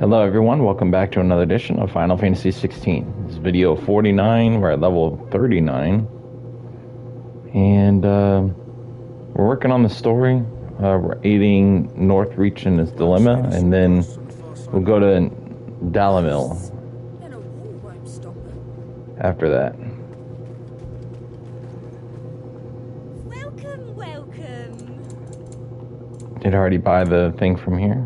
Hello everyone, welcome back to another edition of Final Fantasy XVI. This is video 49, we're at level 39. And we're working on the story. We're aiding Northreach in his dilemma, and then we'll go to Dalamil after that. Welcome, welcome. Did I already buy the thing from here?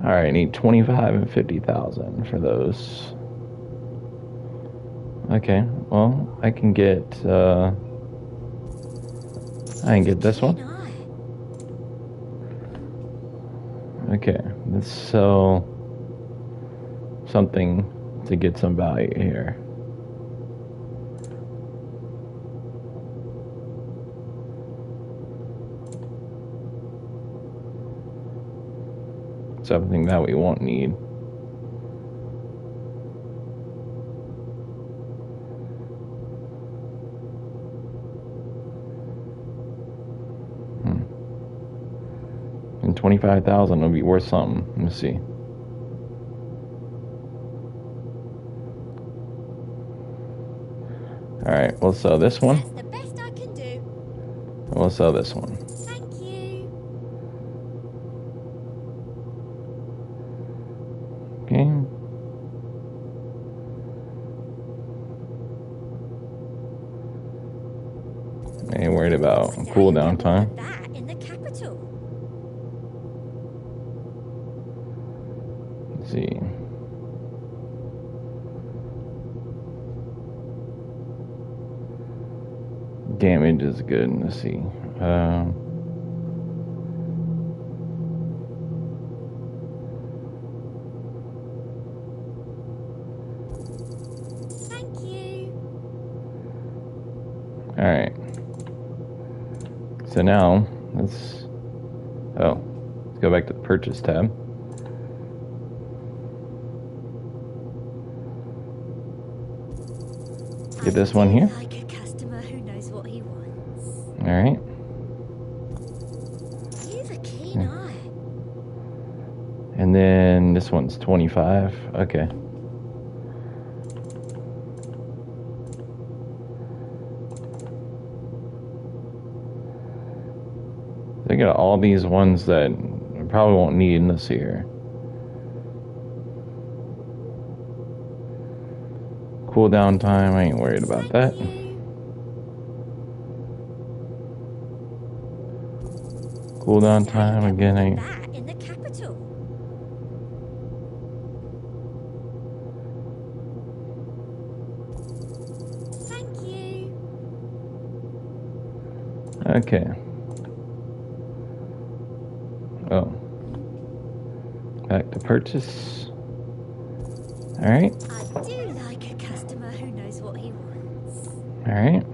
Alright, I need 25 and 50,000 for those. Okay, well, I can get this one. Okay, let's sell something to get some value here. Something that we won't need. And 25,000 will be worth something. Let me see. Alright, we'll sell this one. That's the best I can do. We'll sell this one. Thank you. Okay. Ain't worried about cooldown time. That in the capital. Let's see. Damage is good. Let's see. Thank you. All right. So now let's go back to the purchase tab. Get this one here. Like a customer who knows what he wants. All right. You've a keen eye. And then this one's 25. Okay. They got all these ones that I probably won't need in this here. Cooldown time, I ain't worried about that. Cooldown time again, I ain't. That in the capital. Thank you. Okay. Oh. Back to purchase. Alright. I do like a customer who knows what he wants. Alright.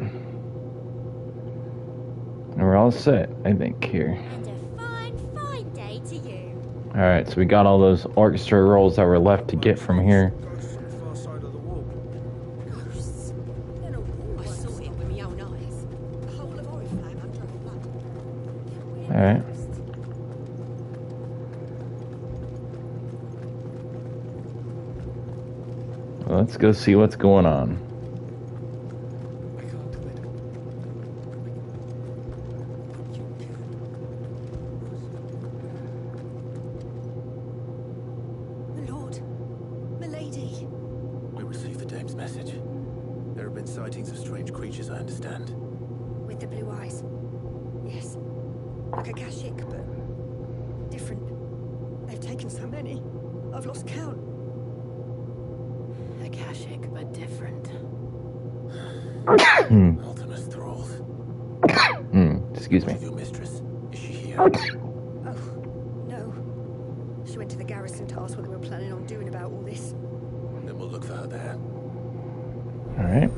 And we're all set, I think, here. And a fine, fine day to you. Alright, so we got all those orchestra rolls that were left to get from here. Ghosts from the far side of the wall. Ghosts. They're not all. I saw it with my own eyes. The whole of Oriflamme under a flood. Alright. Well, let's go see what's going on. I can't do it. My lord. Milady. We received the dame's message. There have been sightings of strange creatures, I understand. With the blue eyes. Yes. Like a Kashik, but different. They've taken so many. I've lost count. A Kashik, but different. Ultimus thralls. Excuse me. Your mistress. Is she here? Oh, no. She went to the garrison to ask what they were planning on doing about all this. Then we'll look for her there. Alright.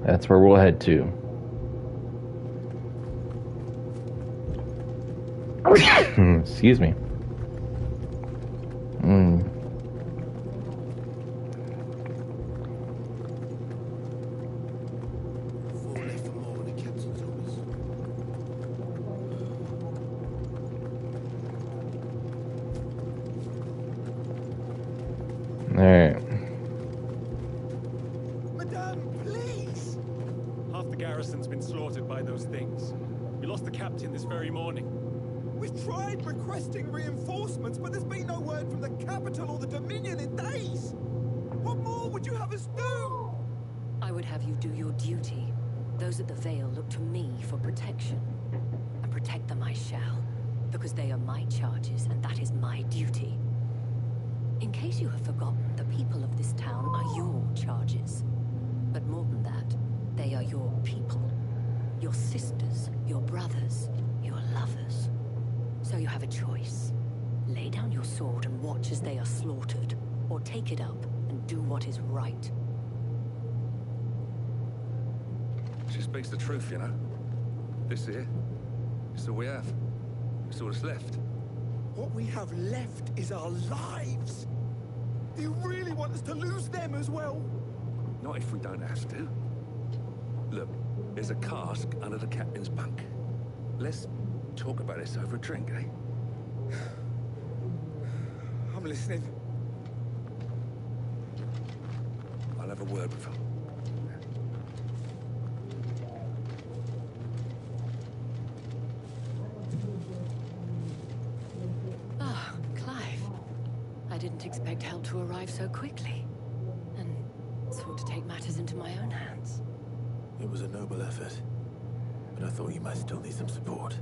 That's where we'll head to. Excuse me. Madam, please! Half the garrison's been slaughtered by those things. We lost the captain this very morning. We've tried requesting reinforcements, but there's been no word from the capital or the Dominion in days! What more would you have us do? I would have you do your duty. Those at the Vale look to me for protection. And protect them I shall, because they are my charges, and that is my duty. In case you have forgotten, the people of this town are your charges. But more than that, they are your people. Your sisters, your brothers, your lovers. So you have a choice. Lay down your sword and watch as they are slaughtered, or take it up and do what is right. She speaks the truth, you know. This here, it's all we have. It's all that's left. What we have left is our lives! Do you really want us to lose them as well? Not if we don't have to. Look, there's a cask under the captain's bunk. Let's talk about this over a drink, eh? I'm listening. I'll have a word with her. Ah, Clive. I didn't expect help to arrive so quickly. And sought to take matters into my own hands. It was a noble effort, but I thought you might still need some support.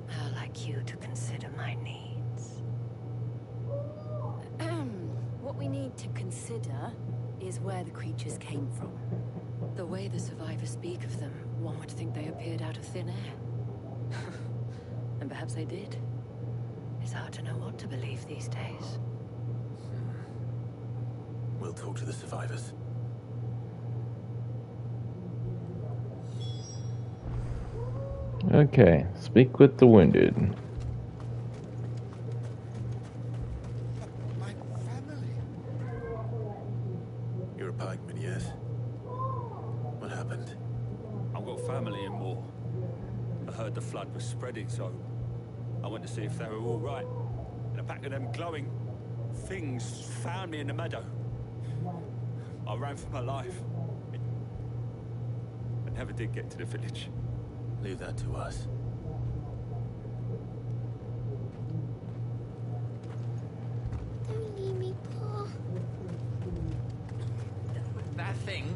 How like you to consider my needs. What we need to consider is where the creatures came from. The way the survivors speak of them, one would think they appeared out of thin air. And perhaps they did. It's hard to know what to believe these days. We'll talk to the survivors. Okay, speak with the wounded. My family. You're a pikeman, yes? What happened? I've got family in war. I heard the flood was spreading, so I went to see if they were all right. And a pack of them glowing things found me in the meadow. I ran for my life. I never did get to the village. Leave that to us. Don't leave me, Paul. That thing?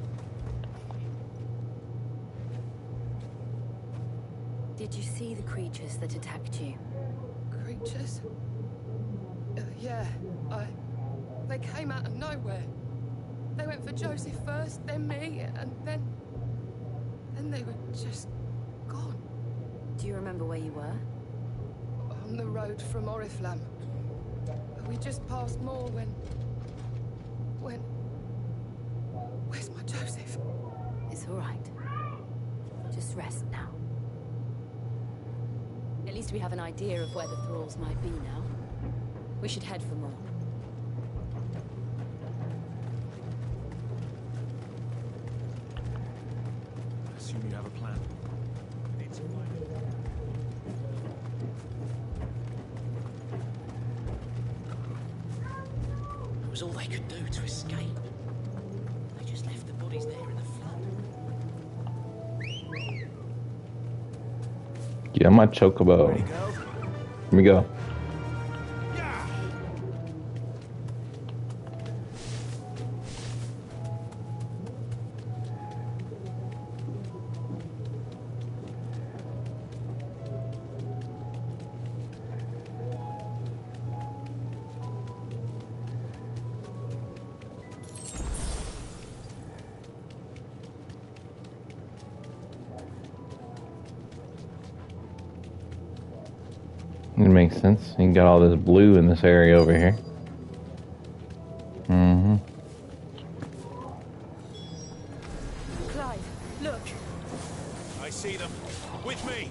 Did you see the creatures that attacked you? Creatures? Yeah, they came out of nowhere. They went for Joseph first, then me, and then they were just gone. Do you remember where you were? On the road from Oriflamme. We just passed Moor when... Where's my Joseph? It's all right. Just rest now. At least we have an idea of where the thralls might be now. We should head for more. Assume you have a plan. We need to find it. It was all they could do to escape. They just left the bodies there in the flood. Yeah, my chocobo. Ready, girls? Here we go. It makes sense. You got all this blue in this area over here. Mm-hmm. Clive, look. I see them. With me.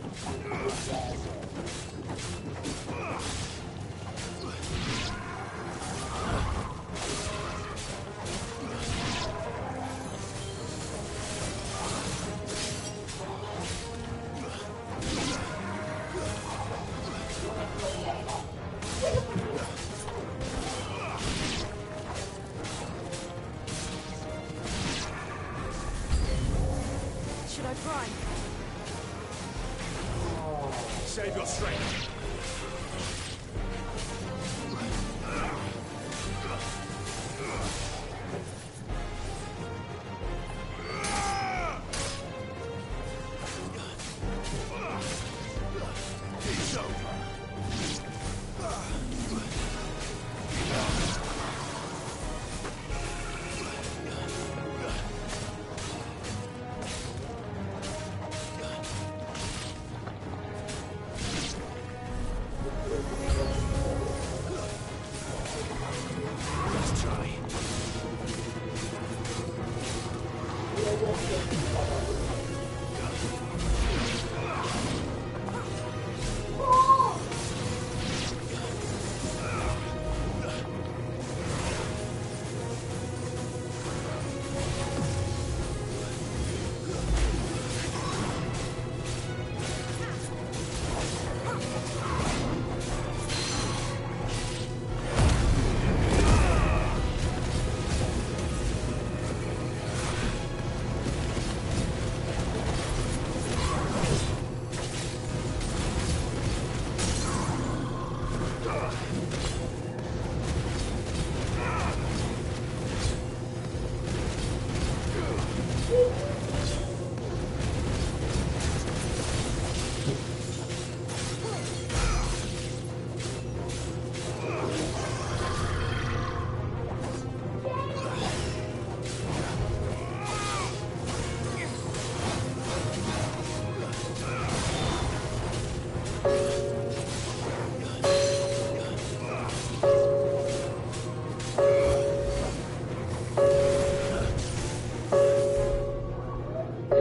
no crime. Save your strength.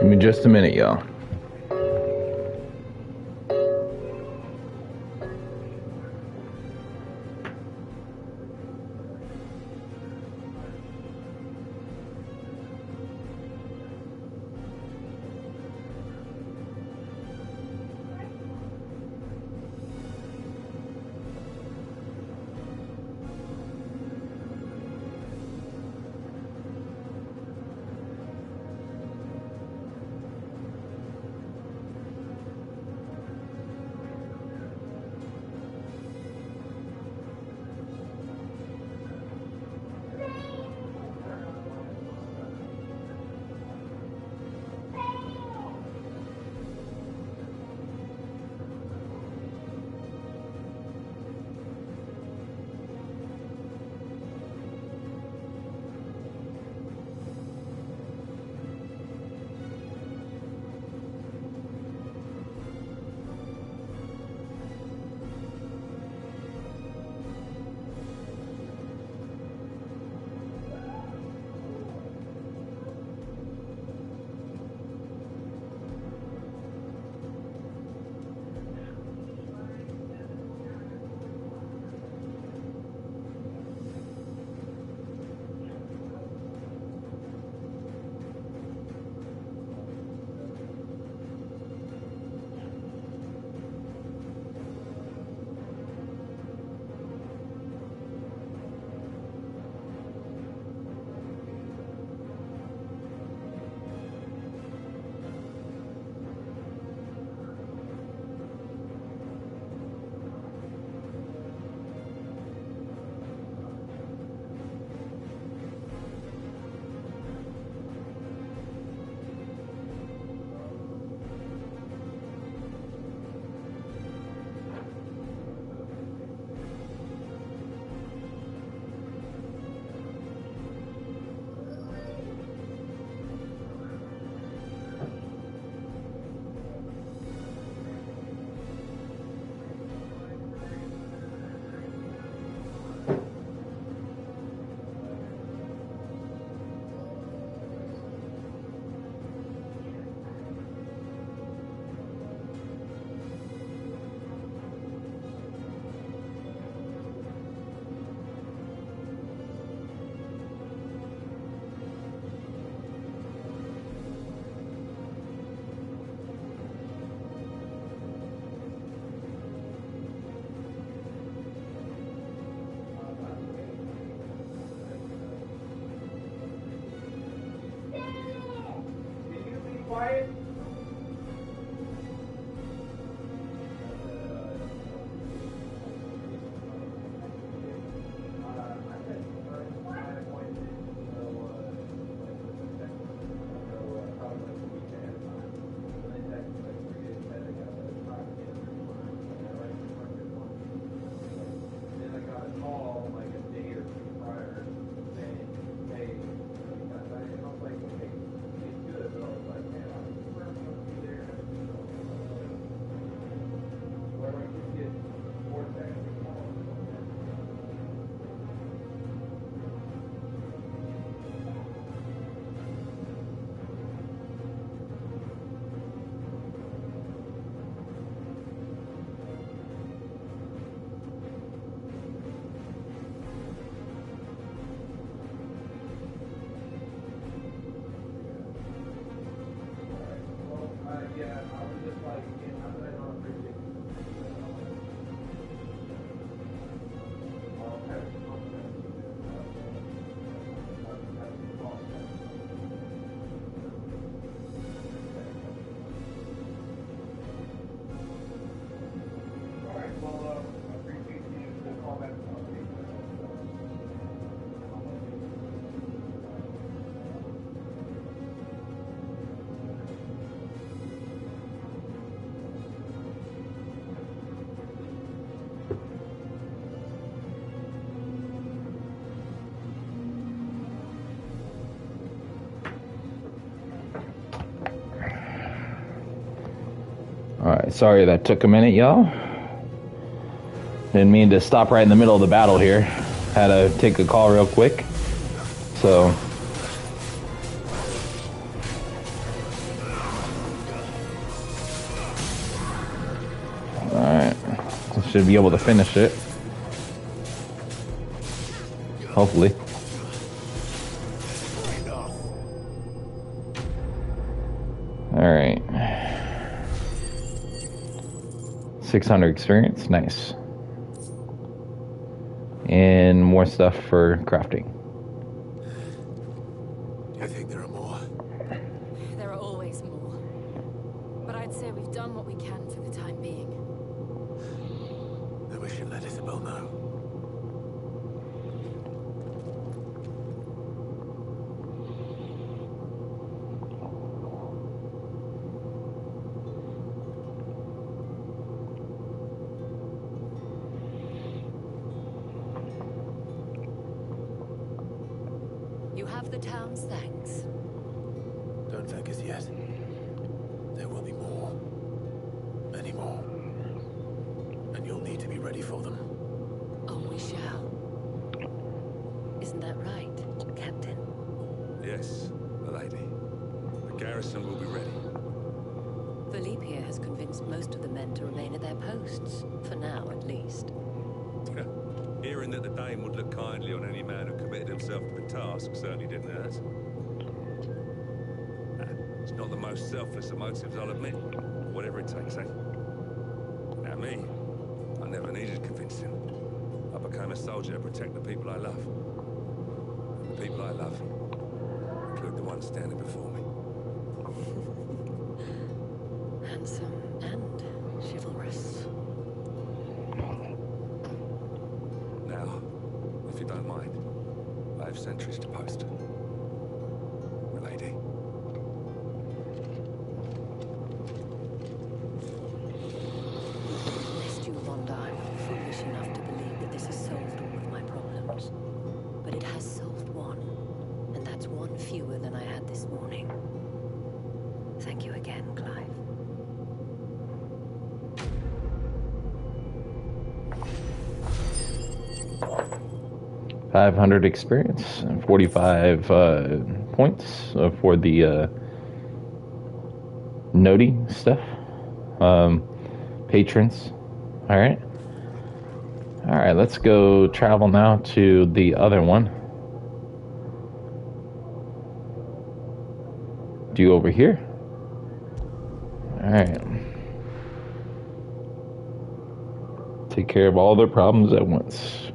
Give me just a minute, y'all. Quiet. Alright, sorry that took a minute, y'all. Didn't mean to stop right in the middle of the battle here. Had to take a call real quick. So... Alright. Should be able to finish it. Hopefully. Alright. 600 experience, nice. And more stuff for crafting. Do you think there are more? There are always more. But I'd say we've done what we can for the time being. Then we should let Isabel know. You have the town's thanks. Don't thank us yet. There will be more. Many more. And you'll need to be ready for them. Oh, we shall. Isn't that right, Captain? Yes, lady. The garrison will be ready. Philippe here has convinced most of the men to remain at their posts. For now, at least. Hearing that the Dame would look kindly on any man who committed himself to the task certainly didn't hurt. It's not the most selfless of motives, I'll admit. Whatever it takes, eh? Now me, I never needed convincing. I became a soldier to protect the people I love. And the people I love include the ones standing before me. Handsome and chivalrous. Now, if you don't mind, I have sentries to post. Lady. Lest you wonder, I'm not foolish enough to believe that this has solved all of my problems. But it has solved one, and that's one fewer than I had this morning. Thank you again, Clive. 500 experience and 45 points for the Noti stuff. Patrons. Alright. Alright, let's go travel now to the other one. Do you over here? Alright. Take care of all their problems at once.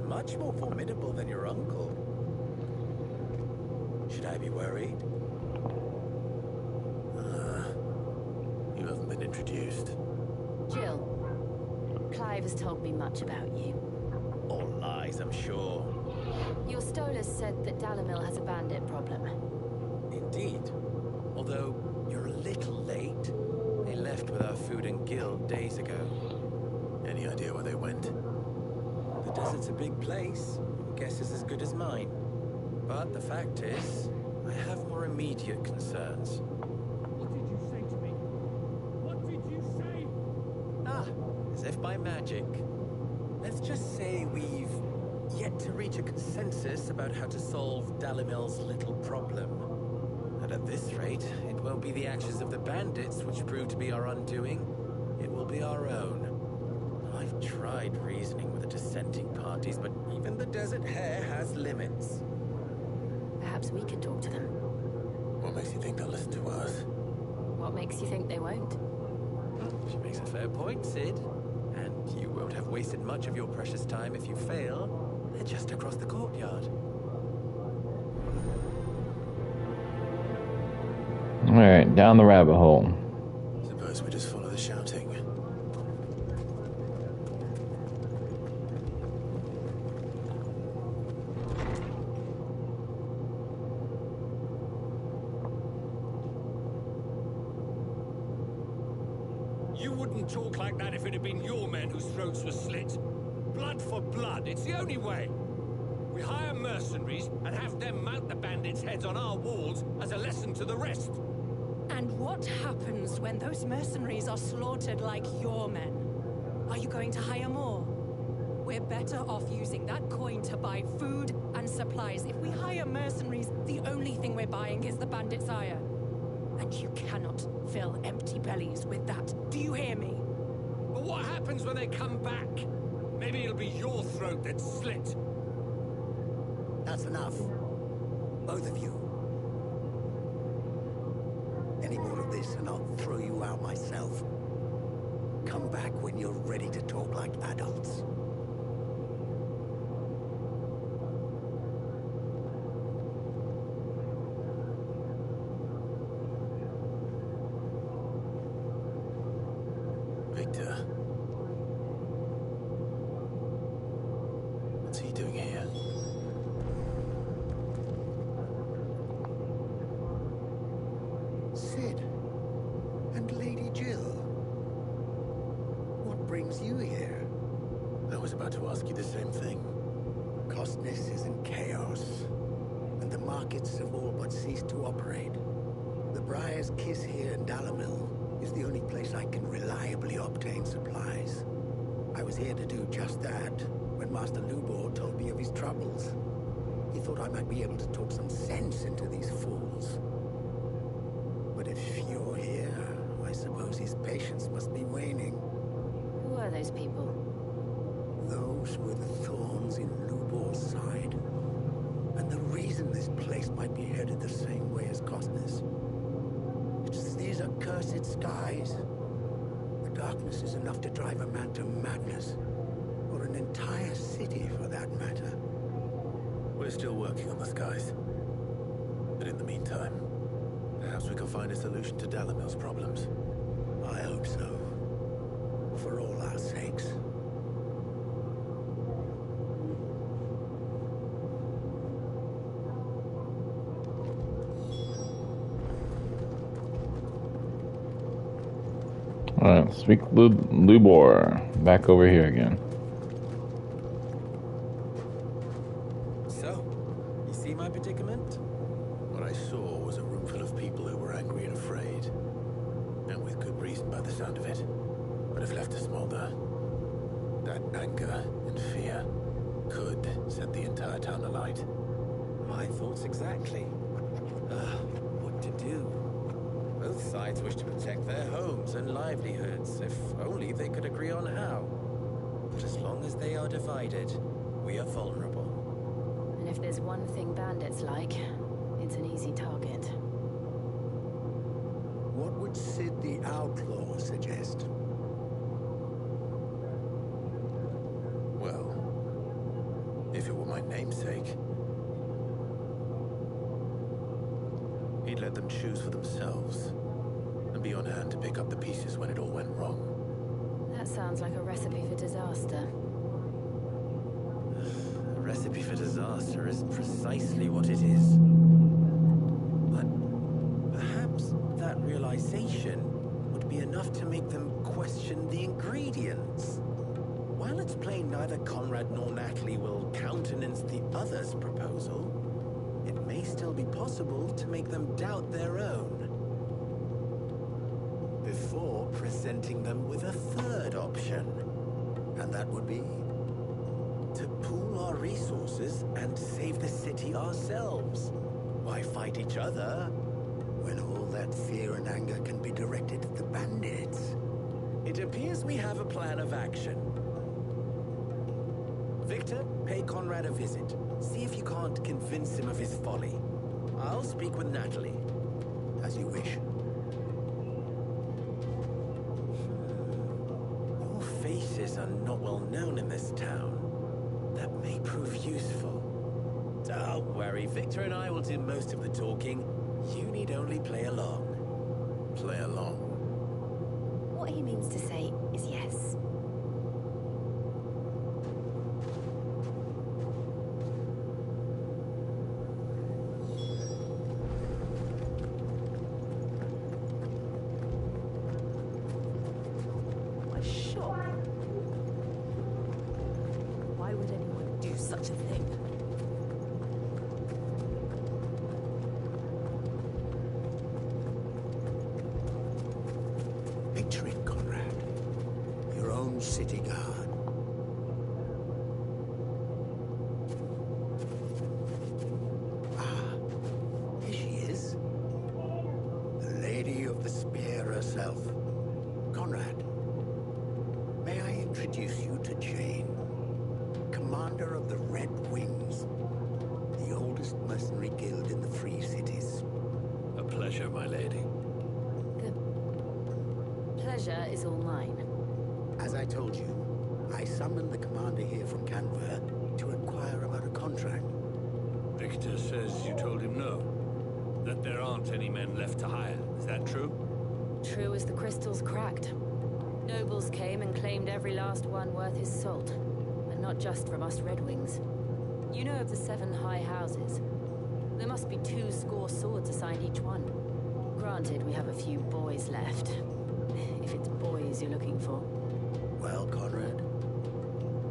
Much more formidable than your uncle. Should I be worried? You haven't been introduced. Jill, Clive has told me much about you. All lies, I'm sure. Your Stolas said that Dalimil has a bandit problem. Indeed. Although you're a little late. They left with our food and guild days ago. Any idea where they went? The desert's a big place. Your guess is as good as mine. But the fact is, I have more immediate concerns. What did you say to me? What did you say? Ah, as if by magic. Let's just say we've yet to reach a consensus about how to solve Dalimil's little problem. And at this rate, it won't be the actions of the bandits which prove to be our undoing. It will be our own. I've tried reasoning with the dissenting parties, but even the Desert Hare has limits. Perhaps we can talk to them. What makes you think they'll listen to us? What makes you think they won't? She makes a fair point, Sid. And you won't have wasted much of your precious time if you fail. They're just across the courtyard. Alright, down the rabbit hole. Suppose we just follow the shouting. You wouldn't talk like that if it had been your men whose throats were slit. Blood for blood, it's the only way. We hire mercenaries and have them mount the bandits' heads on our walls as a lesson to the rest. And what happens when those mercenaries are slaughtered like your men? Are you going to hire more? We're better off using that coin to buy food and supplies. If we hire mercenaries, the only thing we're buying is the bandits' ire. And you cannot fill empty bellies with that. Do you hear me? But what happens when they come back? Maybe it'll be your throat that's slit. That's enough. Both of you. Any more of this and I'll throw you out myself. Come back when you're ready to talk like adults. Victor. What's he doing here? Sid. And Lady Jill. What brings you here? I was about to ask you the same thing. Costness is in chaos, and the markets have all but ceased to operate. The Briar's Kiss here in Dalamil is the only place I can reliably obtain supplies. I was here to do just that when Master Lubor told me of his troubles. He thought I might be able to talk some sense into these fools. But if you're here, I suppose his patience must be waning. Who are those people? Those were the thorns in Lubor's side. And the reason this place might be headed the same way as Costness. It's these accursed skies. The darkness is enough to drive a man to madness. Or an entire city, for that matter. We're still working on the skies. But in the meantime, perhaps we can find a solution to Dalamil's problems. I hope so. For all our sakes. Alright, speak Lubor. Back over here again. So, you see my predicament? What I saw was a room full of people who were angry and afraid. And with good reason by the sound of it. But if left to smolder, that anger and fear could set the entire town alight. My thoughts exactly. What to do? Both sides wish to protect their homes and livelihoods, if only they could agree on how. But as long as they are divided, we are vulnerable. And if there's one thing bandits like, it's an easy target. What would Sid the Outlaw suggest? Well, if it were my namesake, he'd let them choose for themselves and be on hand to pick up the pieces when it all went wrong. That sounds like a recipe for disaster. A recipe for disaster is precisely what it is. But perhaps that realization would be enough to make them question the ingredients. While it's plain neither Conrad nor Natalie will countenance the other's proposal, it may still be possible to make them doubt their own. Before presenting them with a third option. And that would be to pool our resources and save the city ourselves. Why fight each other when all that fear and anger can be directed at the bandits? It appears we have a plan of action. Victor, pay Conrad a visit. See if you can't convince him of his folly. I'll speak with Natalie. As you wish. Your faces are not well known in this town. That may prove useful. Don't worry, Victor and I will do most of the talking. You need only play along. Play along. What he means to say is yes. A shop? Why would anyone do such a thing? Picture it, Conrad. Your own city guard. Ah, here she is. The Lady of the Spear herself. Conrad, may I introduce you to Jane, commander of the Red Wings, the oldest mercenary guild in the Free Cities. A pleasure, my lady. Pleasure is all mine. As I told you, I summoned the commander here from Canver to inquire about a contract. Victor says you told him no. That there aren't any men left to hire. Is that true? True as the crystals cracked. Nobles came and claimed every last one worth his salt. And not just from us Red Wings. You know of the 7 high houses. There must be 2 swords assigned each one. Granted, we have a few boys left. If it's boys you're looking for. Well, Conrad,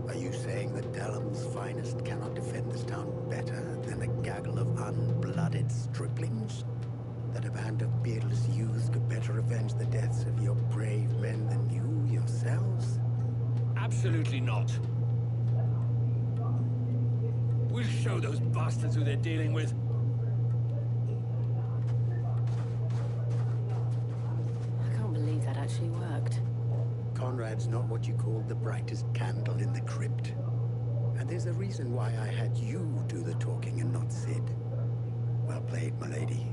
are you saying that Dalam's finest cannot defend this town better than a gaggle of unblooded striplings? That a band of beardless youths could better avenge the deaths of your brave men than you yourselves? Absolutely not. We'll show those bastards who they're dealing with. I can't believe that actually worked. Conrad's not what you call the brightest candle in the crypt. And there's a reason why I had you do the talking and not Sid. Well played, milady.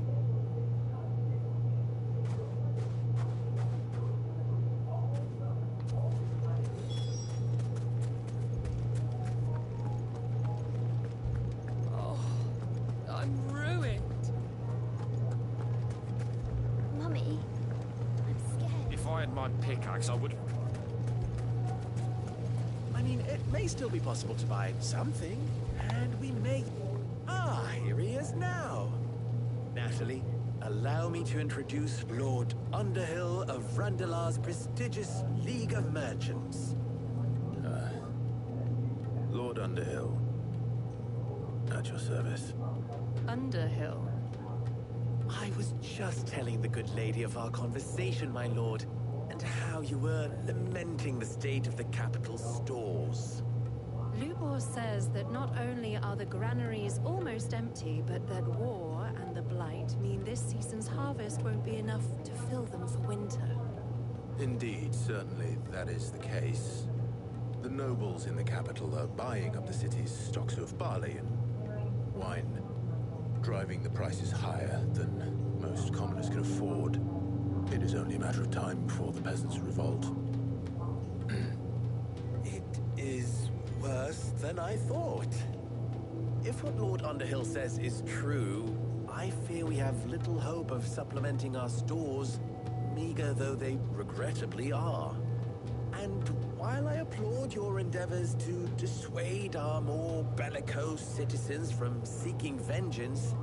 Oh, I'm ruined. Mummy, I'm scared. If I had my pickaxe, I would... I mean, it may still be possible to buy something, and we may... Ah, here he is now. Natalie, allow me to introduce Lord Underhill of Randalar's prestigious League of Merchants. Lord Underhill. At your service. Underhill. I was just telling the good lady of our conversation, my lord, and how you were lamenting the state of the capital's stores. Lubor says that not only are the granaries almost empty, but that war and the Blight mean this season's harvest won't be enough to fill them for winter. Indeed, certainly that is the case. The nobles in the capital are buying up the city's stocks of barley and wine, driving the prices higher than most commoners can afford. It is only a matter of time before the peasants revolt. It is worse than I thought. If what Lord Underhill says is true, I fear we have little hope of supplementing our stores, meager though they regrettably are. And while I applaud your endeavors to dissuade our more bellicose citizens from seeking vengeance,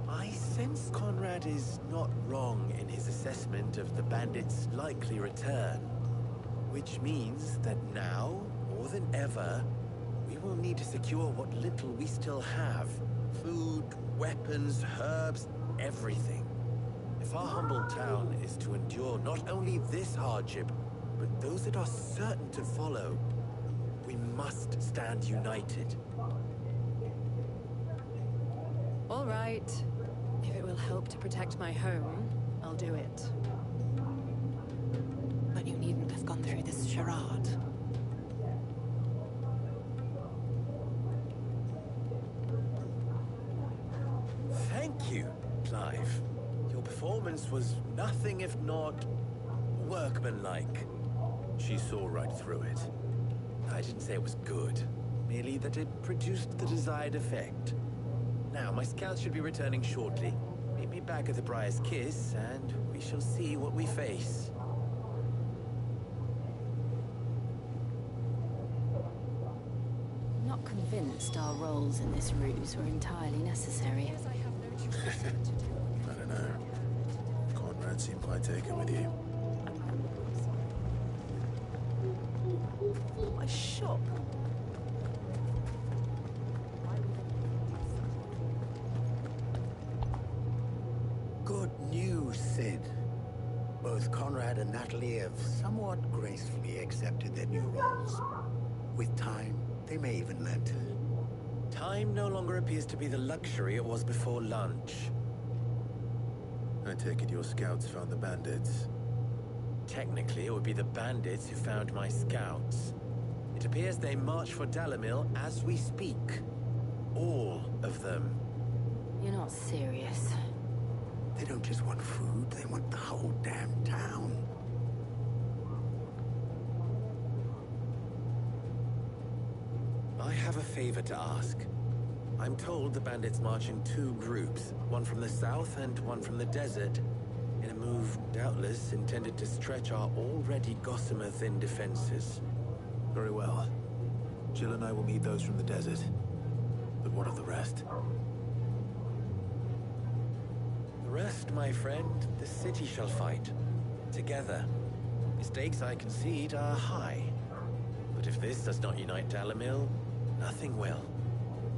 I sense Conrad is not wrong in his assessment of the bandits' likely return. Which means that now, more than ever, we will need to secure what little we still have. Food, weapons, herbs, everything. If our humble town is to endure not only this hardship, but those that are certain to follow, we must stand united. All right. If it will help help to protect my home, I'll do it. But you needn't have gone through this charade. Thank you, Clive. Your performance was nothing if not workmanlike. She saw right through it. I didn't say it was good, merely that it produced the desired effect. Now, my scouts should be returning shortly. Meet me back at the Briar's Kiss, and we shall see what we face. I'm not convinced our roles in this ruse were entirely necessary. I don't know. Conrad seemed quite taken with you. My shop. Good news, Sid. Both Conrad and Natalie have somewhat gracefully accepted their new roles. With time, they may even learn to... Time no longer appears to be the luxury it was before lunch. I take it your scouts found the bandits. Technically, it would be the bandits who found my scouts. It appears they march for Dalamil as we speak. All of them. You're not serious. They don't just want food, they want the whole damn town. I have a favor to ask. I'm told the bandits march in two groups, one from the south and one from the desert, in a move doubtless intended to stretch our already gossamer-thin defenses. Very well. Jill and I will meet those from the desert. But what of the rest? The rest, my friend, the city shall fight. Together. The stakes, I concede, are high. But if this does not unite Dalamil, nothing will.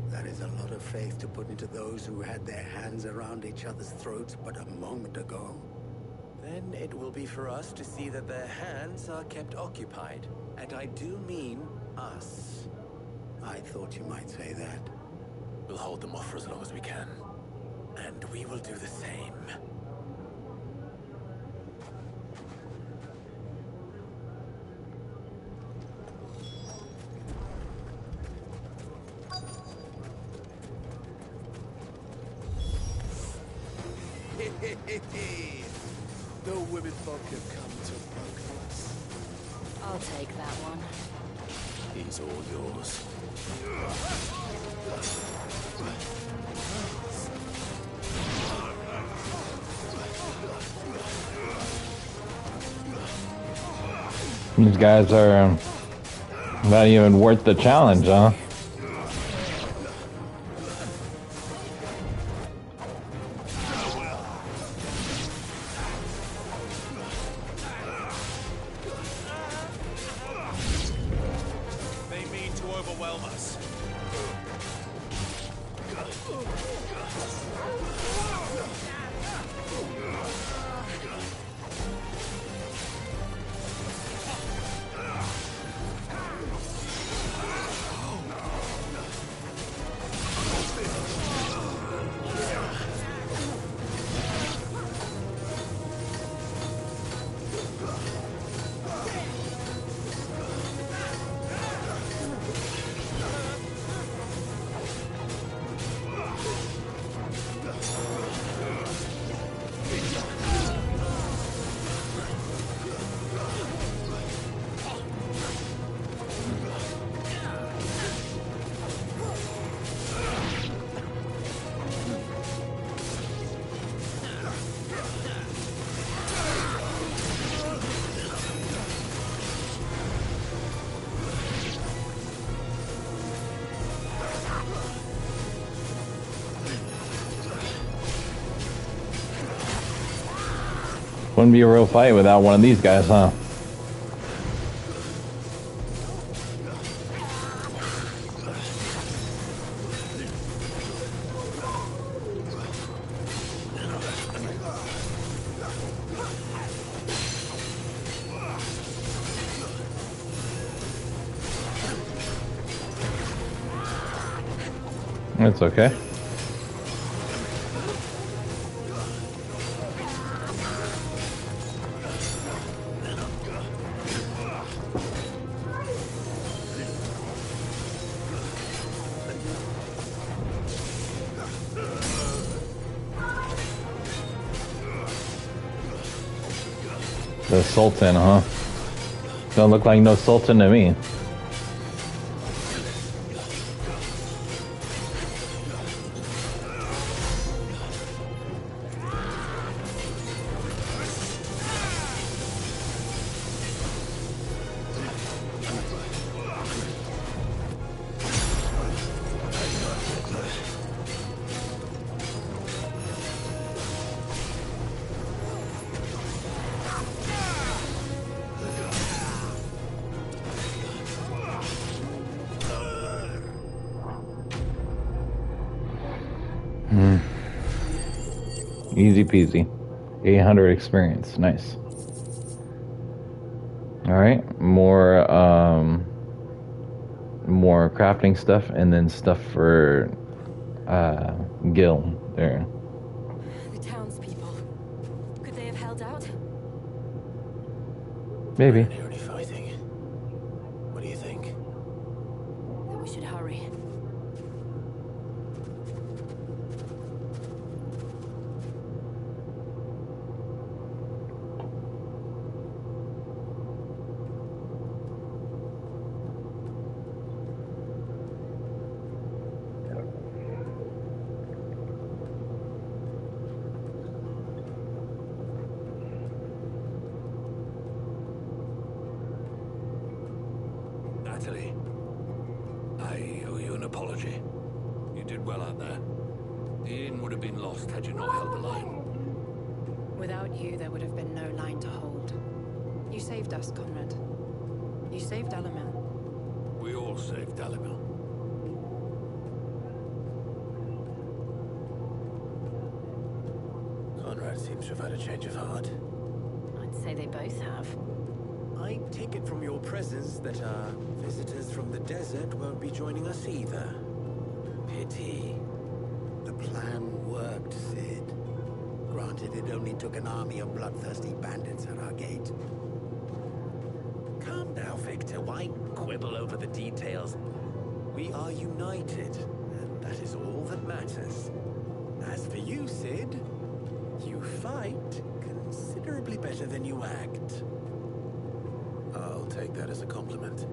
That is a lot of faith to put into those who had their hands around each other's throats but a moment ago. Then it will be for us to see that their hands are kept occupied. And I do mean us. I thought you might say that. We'll hold them off for as long as we can. And we will do the same. The women folk have come to welcome us. I'll take that one. He's all yours. These guys are not even worth the challenge, huh? They mean to overwhelm us. Wouldn't be a real fight without one of these guys, huh? It's okay. The Sultan, huh? Don't look like no Sultan to me. Easy peasy. 800 experience. Nice. Alright. More crafting stuff, and then stuff for Gil there. The townspeople. Could they have held out? Maybe. Hear any fighting? What do you think? That we should hurry. Natalie, I owe you an apology. You did well out there. The inn would have been lost had you not held the line. Without you, there would have been no line to hold. You saved us, Conrad. You saved Alamil. We all saved Alamil. Conrad seems to have had a change of heart. I'd say they both have. I take it from your presence that our visitors from the desert won't be joining us either. Pity. The plan worked, Sid. Granted, it only took an army of bloodthirsty bandits at our gate. Calm down, Victor. Why quibble over the details? We are united, and that is all that matters. As for you, Sid, you fight considerably better than you act. I'll take that as a compliment.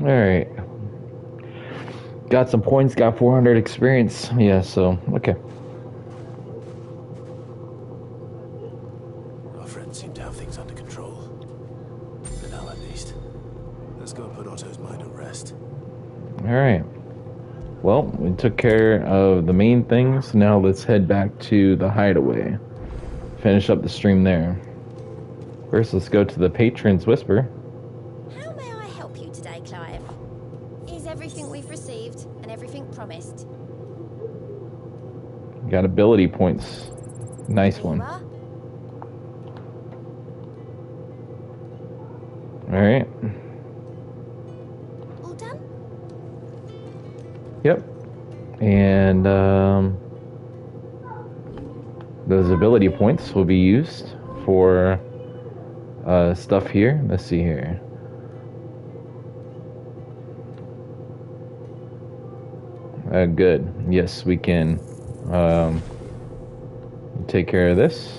Alright. Got some points, got 400 experience. Yeah, so, okay. Our friends seem to have things under control. For now, at least. Let's go and put Otto's mind at rest. Alright. Well, we took care of the main things. Now let's head back to the hideaway. Finish up the stream there. First, let's go to the Patron's Whisper. How may I help you today, Clive? Is everything we've received and everything promised? Got ability points. Nice one. Alright. All done? Yep. And those ability points will be used for stuff here. Let's see here. Good. Yes, we can take care of this.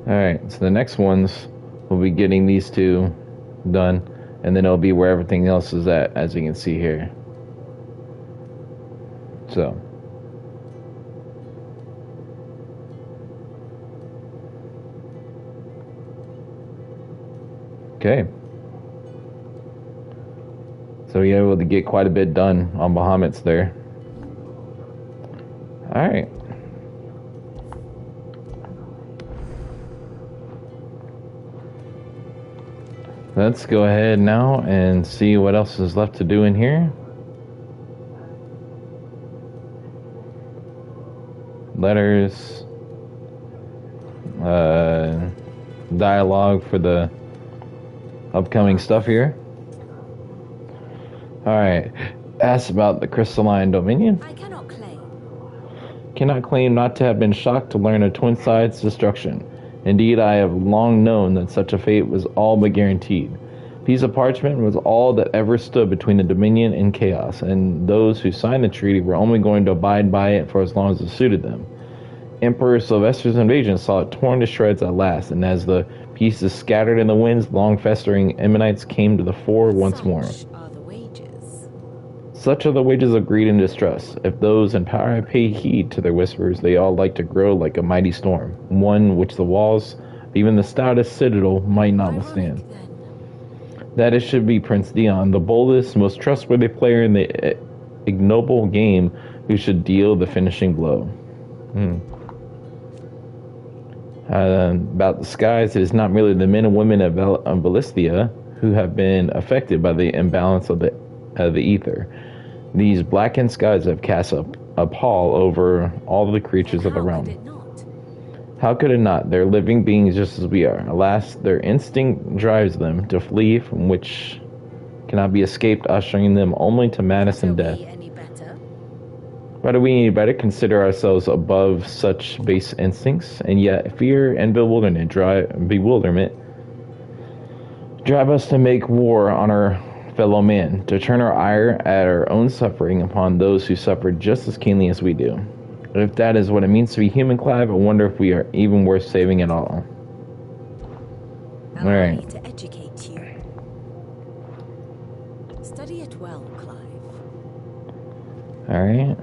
Alright, so the next ones will be getting these two done, and then it'll be where everything else is at, as you can see here. So. Okay. So you're able to get quite a bit done on Bahamut's there. Alright. Let's go ahead now and see what else is left to do in here. Letters. Dialogue for the upcoming stuff here. Alright. Asked about the crystalline dominion. I cannot claim. Cannot claim not to have been shocked to learn of Twin Sides' destruction. Indeed, I have long known that such a fate was all but guaranteed. A piece of parchment was all that ever stood between the Dominion and Chaos, and those who signed the treaty were only going to abide by it for as long as it suited them. Emperor Sylvester's invasion saw it torn to shreds at last, and as the pieces scattered in the winds, long festering Ammonites came to the fore once more. Are the wages. Such are the wages of greed and distrust. If those in power pay heed to their whispers, they all like to grow like a mighty storm, one which the walls of even the stoutest citadel might not withstand. That it should be Prince Dion, the boldest, most trustworthy player in the ignoble game, who should deal the finishing blow. About the skies, it is not merely the men and women of Ballistia who have been affected by the imbalance of the ether. These blackened skies have cast a pall over all the creatures of the realm. How could it not? They're living beings just as we are. Alas, their instinct drives them to flee from which cannot be escaped, ushering them only to madness and death. Whether we any better consider ourselves above such base instincts, and yet fear and bewilderment drive us to make war on our fellow man, to turn our ire at our own suffering upon those who suffer just as keenly as we do. If that is what it means to be human, Clive, I wonder if we are even worth saving at all. Allow me to educate you. Study it well, Clive. Alright.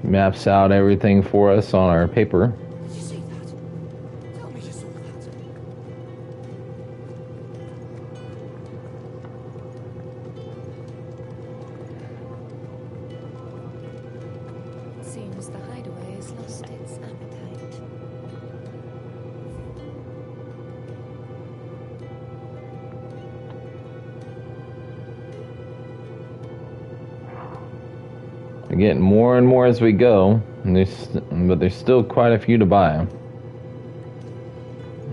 Maps out everything for us on our paper. Did you see that? Tell me you saw that. Seems the hideaway has lost its appetite. We're getting more and more as we go, and but there's still quite a few to buy.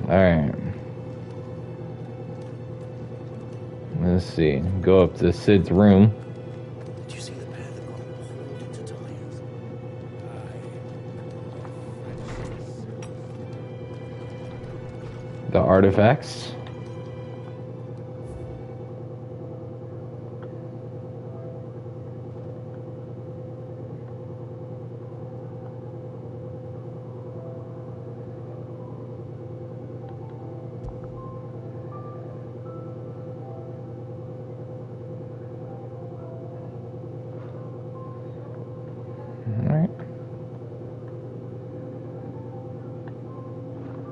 Alright. Let's see. Go up to Sid's room. Did you see the pair that got hauled into tires? The artifacts.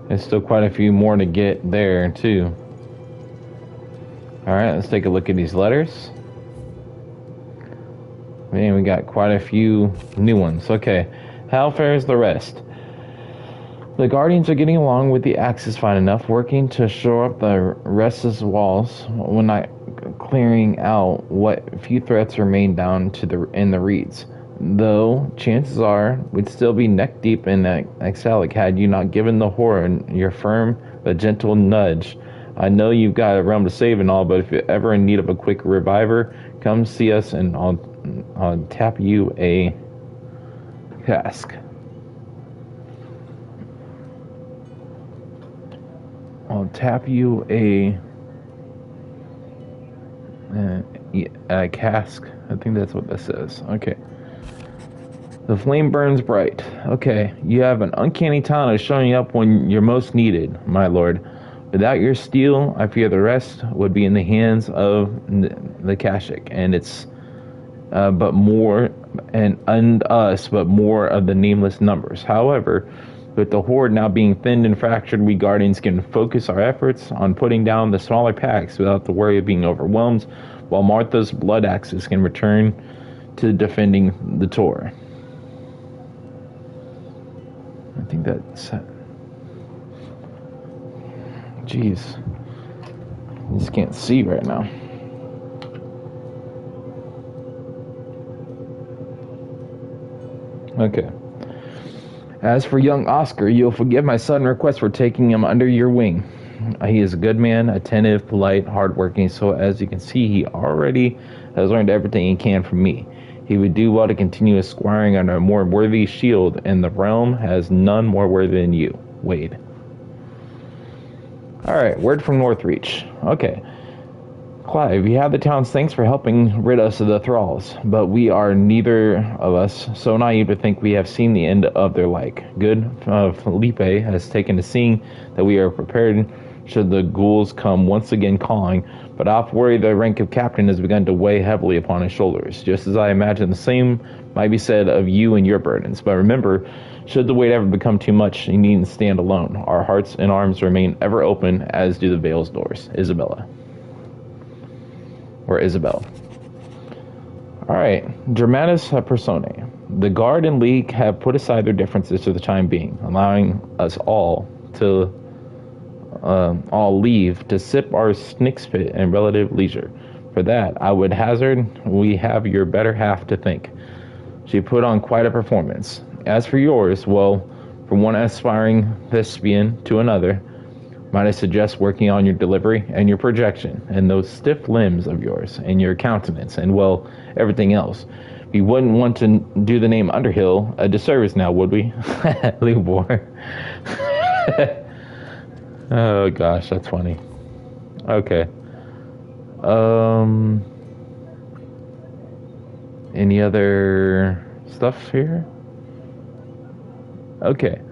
There's still quite a few more to get there, too. Alright, let's take a look at these letters. Man, we got quite a few new ones. Okay, how fares the rest? The Guardians are getting along with the Axis fine enough, working to shore up the restless walls, when not clearing out what few threats remain down to in the reeds. Though, chances are, we'd still be neck deep in Exilic had you not given the Horde your firm but gentle nudge. I know you've got a realm to save and all, but if you're ever in need of a quick reviver, come see us and I'll tap you a cask. I'll tap you a cask. I think that's what that says. Okay. The flame burns bright. Okay, you have an uncanny talent of showing up when you're most needed, my lord. Without your steel, I fear the rest would be in the hands of the Kashik, and it's but more and us, but more of the nameless numbers. However, with the Horde now being thinned and fractured, we Guardians can focus our efforts on putting down the smaller packs without the worry of being overwhelmed, while Martha's blood axes can return to defending the Tor. I think that's... Jeez. I just can't see right now. Okay. As for young Oscar, you'll forgive my sudden request for taking him under your wing. He is a good man, attentive, polite, hardworking. So as you can see, he already has learned everything he can from me. He would do well to continue acquiring under a more worthy shield, and the realm has none more worthy than you, Wade. Alright, word from Northreach. Okay. Clive, you have the town's thanks for helping rid us of the thralls, but we are neither of us so naive to think we have seen the end of their like. Good Felipe has taken to seeing that we are prepared should the ghouls come once again calling, but I worry the rank of captain has begun to weigh heavily upon his shoulders, just as I imagine the same might be said of you and your burdens. But remember, should the weight ever become too much, you needn't stand alone. Our hearts and arms remain ever open, as do the Vale's doors. Isabella. Or Isabel. Alright, Dramatis Personae. The Guard and League have put aside their differences for the time being, allowing us all to leave to sip our snick's pit in relative leisure. For that, I would hazard we have your better half to thank. She put on quite a performance. As for yours, well, from one aspiring thespian to another, might I suggest working on your delivery and your projection, and those stiff limbs of yours, and your countenance, and, well, everything else. We wouldn't want to do the name Underhill a disservice now, would we? Leobor. Oh, gosh, that's funny. Okay. Any other stuff here? Okay.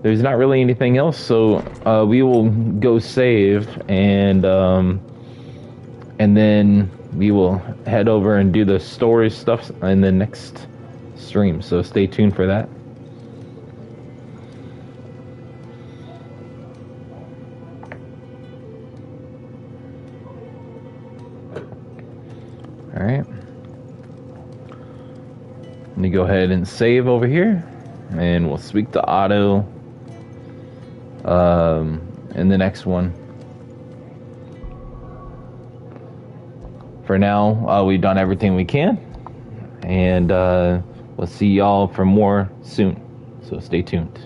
There's not really anything else, so we will go save, and then we will head over and do the story stuff in the next stream. So stay tuned for that. All right. Let me go ahead and save over here, and we'll speak to Otto. In the next one. For now, we've done everything we can, and we'll see y'all for more soon, so stay tuned.